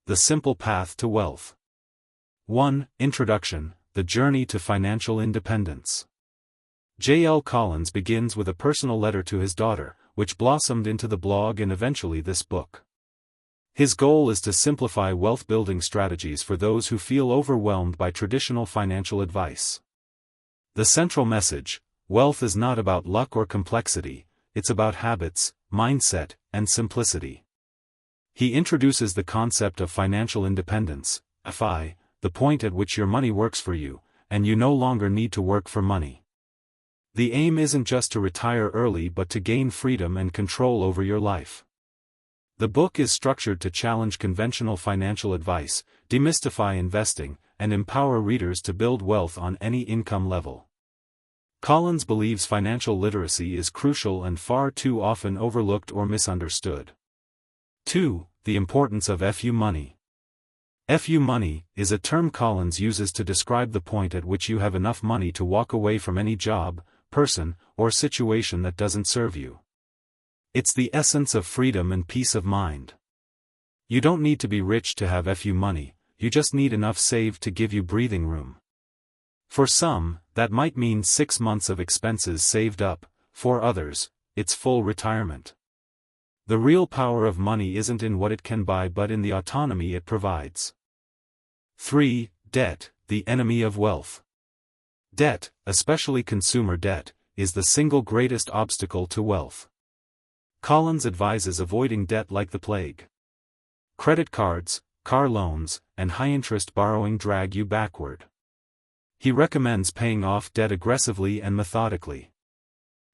The Simple Path to Wealth. 1. Introduction, The Journey to Financial Independence. J. L. Collins begins with a personal letter to his daughter, which blossomed into the blog and eventually this book. His goal is to simplify wealth-building strategies for those who feel overwhelmed by traditional financial advice. The central message: wealth is not about luck or complexity, it's about habits, mindset, and simplicity. He introduces the concept of financial independence, FI, the point at which your money works for you, and you no longer need to work for money. The aim isn't just to retire early but to gain freedom and control over your life. The book is structured to challenge conventional financial advice, demystify investing, and empower readers to build wealth on any income level. Collins believes financial literacy is crucial and far too often overlooked or misunderstood. 2. The importance of FU money. FU money is a term Collins uses to describe the point at which you have enough money to walk away from any job, person, or situation that doesn't serve you. It's the essence of freedom and peace of mind. You don't need to be rich to have FU money, you just need enough saved to give you breathing room. For some, that might mean 6 months of expenses saved up, for others, it's full retirement. The real power of money isn't in what it can buy but in the autonomy it provides. 3. Debt, the enemy of wealth. Debt, especially consumer debt, is the single greatest obstacle to wealth. Collins advises avoiding debt like the plague. Credit cards, car loans, and high-interest borrowing drag you backward. He recommends paying off debt aggressively and methodically.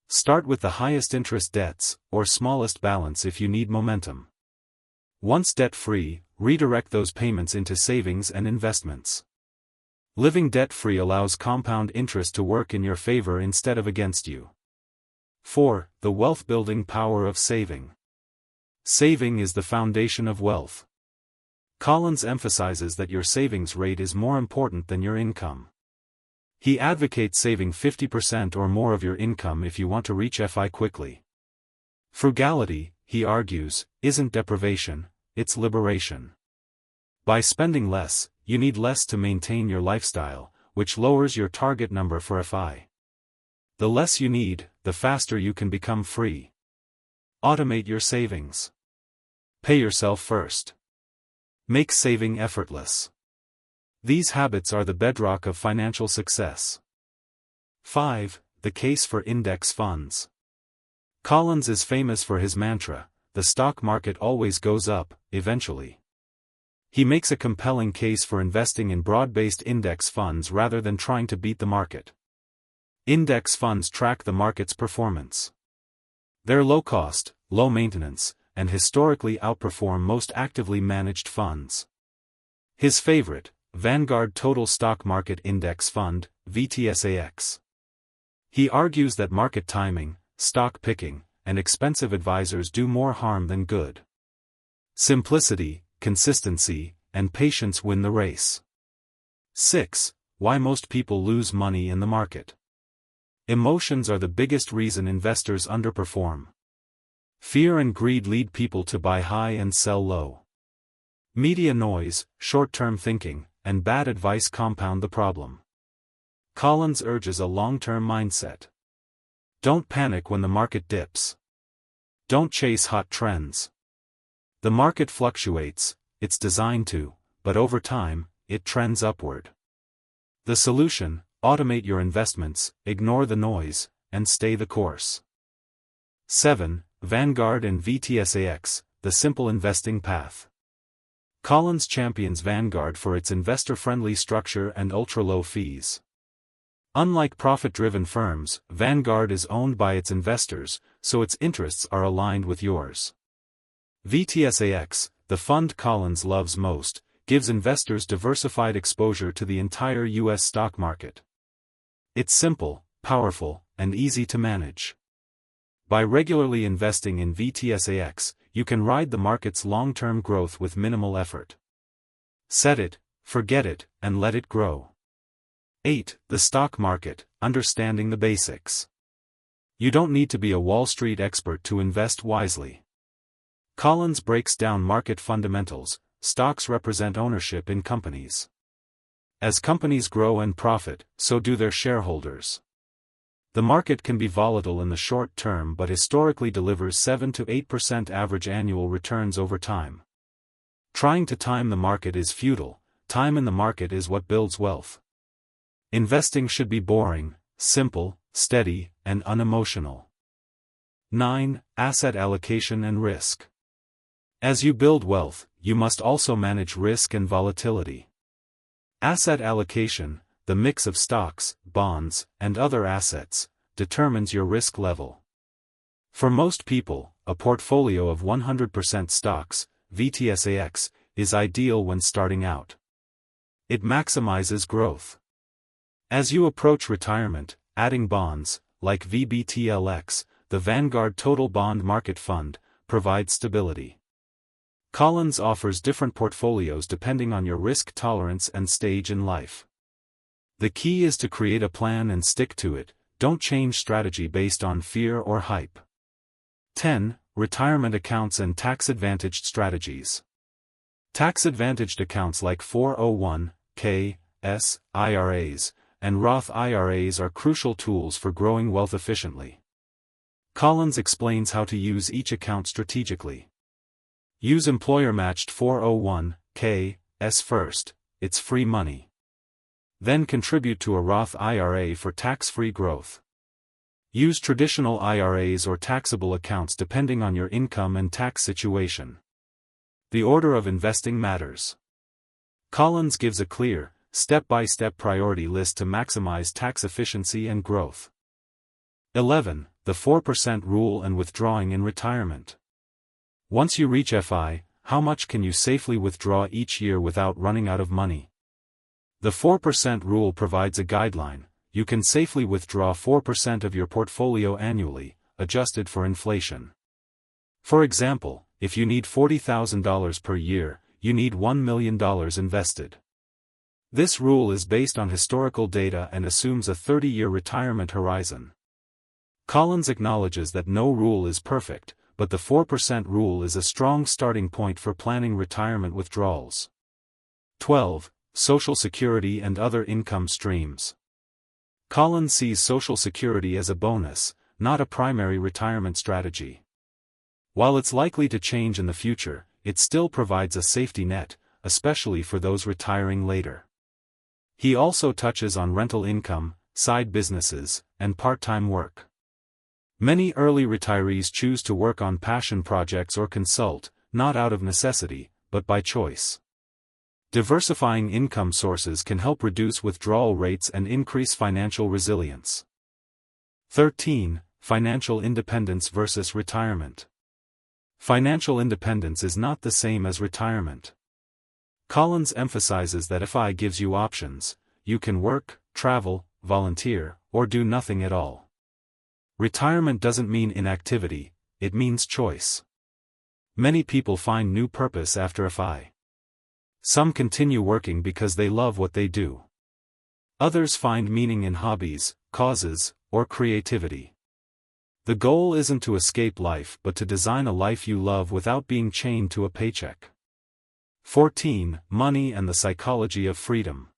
Start with the highest interest debts, or smallest balance if you need momentum. Once debt-free, redirect those payments into savings and investments. Living debt-free allows compound interest to work in your favor instead of against you. 4. The wealth-building power of saving. Saving is the foundation of wealth. Collins emphasizes that your savings rate is more important than your income. He advocates saving 50% or more of your income if you want to reach FI quickly. Frugality, he argues, isn't deprivation, it's liberation. By spending less, you need less to maintain your lifestyle, which lowers your target number for FI. The less you need, the faster you can become free. Automate your savings. Pay yourself first. Make saving effortless. These habits are the bedrock of financial success. 5. The case for index funds. Collins is famous for his mantra, the stock market always goes up, eventually. He makes a compelling case for investing in broad-based index funds rather than trying to beat the market. Index funds track the market's performance. They're low-cost, low-maintenance, and historically outperform most actively managed funds. His favorite, Vanguard Total Stock Market Index Fund, VTSAX. He argues that market timing, stock picking, and expensive advisors do more harm than good. Simplicity, consistency, and patience win the race. 6. Why most people lose money in the market. Emotions are the biggest reason investors underperform. Fear and greed lead people to buy high and sell low. Media noise, short-term thinking, and bad advice compound the problem. Collins urges a long-term mindset. Don't panic when the market dips. Don't chase hot trends. The market fluctuates, it's designed to, but over time, it trends upward. The solution: automate your investments, ignore the noise, and stay the course. 7. Vanguard and VTSAX, the simple investing path. Collins champions Vanguard for its investor-friendly structure and ultra-low fees. Unlike profit-driven firms, Vanguard is owned by its investors, so its interests are aligned with yours. VTSAX, the fund Collins loves most, gives investors diversified exposure to the entire U.S. stock market. It's simple, powerful, and easy to manage. By regularly investing in VTSAX, you can ride the market's long-term growth with minimal effort. Set it, forget it, and let it grow. 8. The stock market, understanding the basics. You don't need to be a Wall Street expert to invest wisely. Collins breaks down market fundamentals, stocks represent ownership in companies. As companies grow and profit, so do their shareholders. The market can be volatile in the short term but historically delivers 7 to 8% average annual returns over time. Trying to time the market is futile. Time in the market is what builds wealth. Investing should be boring, simple, steady, and unemotional. 9. Asset allocation and risk. As you build wealth, you must also manage risk and volatility. Asset allocation, the mix of stocks, bonds, and other assets, determines your risk level. For most people, a portfolio of 100% stocks, VTSAX, is ideal when starting out. It maximizes growth. As you approach retirement, adding bonds, like VTSAX, the Vanguard Total Bond Market Fund, provides stability. Collins offers different portfolios depending on your risk tolerance and stage in life. The key is to create a plan and stick to it. Don't change strategy based on fear or hype. 10. Retirement accounts and tax-advantaged strategies. Tax-advantaged accounts like 401(k), IRAs, and Roth IRAs are crucial tools for growing wealth efficiently. Collins explains how to use each account strategically. Use employer-matched 401(k) first, it's free money. Then contribute to a Roth IRA for tax-free growth. Use traditional IRAs or taxable accounts depending on your income and tax situation. The order of investing matters. Collins gives a clear, step-by-step priority list to maximize tax efficiency and growth. 11. The 4% rule and withdrawing in retirement. Once you reach FI, how much can you safely withdraw each year without running out of money? The 4% rule provides a guideline. You can safely withdraw 4% of your portfolio annually, adjusted for inflation. For example, if you need $40,000 per year, you need $1 million invested. This rule is based on historical data and assumes a 30-year retirement horizon. Collins acknowledges that no rule is perfect, but the 4% rule is a strong starting point for planning retirement withdrawals. 12. Social Security and other income streams. Collins sees Social Security as a bonus, not a primary retirement strategy. While it's likely to change in the future, it still provides a safety net, especially for those retiring later. He also touches on rental income, side businesses, and part-time work. Many early retirees choose to work on passion projects or consult, not out of necessity, but by choice. Diversifying income sources can help reduce withdrawal rates and increase financial resilience. 13. Financial independence versus retirement. Financial independence is not the same as retirement. Collins emphasizes that FI gives you options. You can work, travel, volunteer, or do nothing at all. Retirement doesn't mean inactivity, it means choice. Many people find new purpose after FI. Some continue working because they love what they do. Others find meaning in hobbies, causes, or creativity. The goal isn't to escape life but to design a life you love without being chained to a paycheck. 14. Money and the psychology of freedom.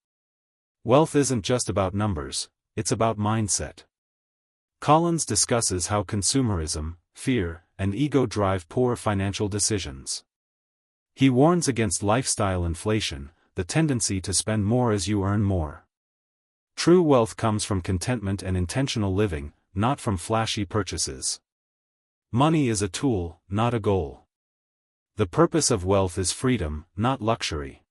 Wealth isn't just about numbers, it's about mindset. Collins discusses how consumerism, fear, and ego drive poor financial decisions. He warns against lifestyle inflation, the tendency to spend more as you earn more. True wealth comes from contentment and intentional living, not from flashy purchases. Money is a tool, not a goal. The purpose of wealth is freedom, not luxury.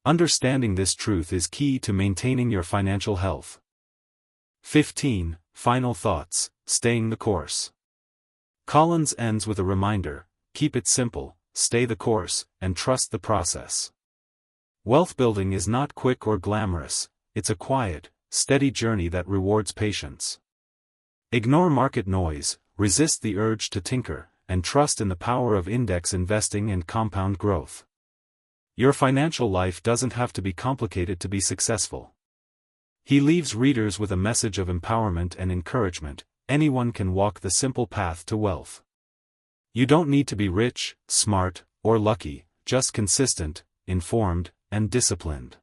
Understanding this truth is key to maintaining your financial health. 15. Final thoughts, staying the course. Collins ends with a reminder: keep it simple, stay the course, and trust the process. Wealth building is not quick or glamorous, it's a quiet, steady journey that rewards patience. Ignore market noise, resist the urge to tinker, and trust in the power of index investing and compound growth. Your financial life doesn't have to be complicated to be successful. He leaves readers with a message of empowerment and encouragement: anyone can walk the simple path to wealth. You don't need to be rich, smart, or lucky, just consistent, informed, and disciplined.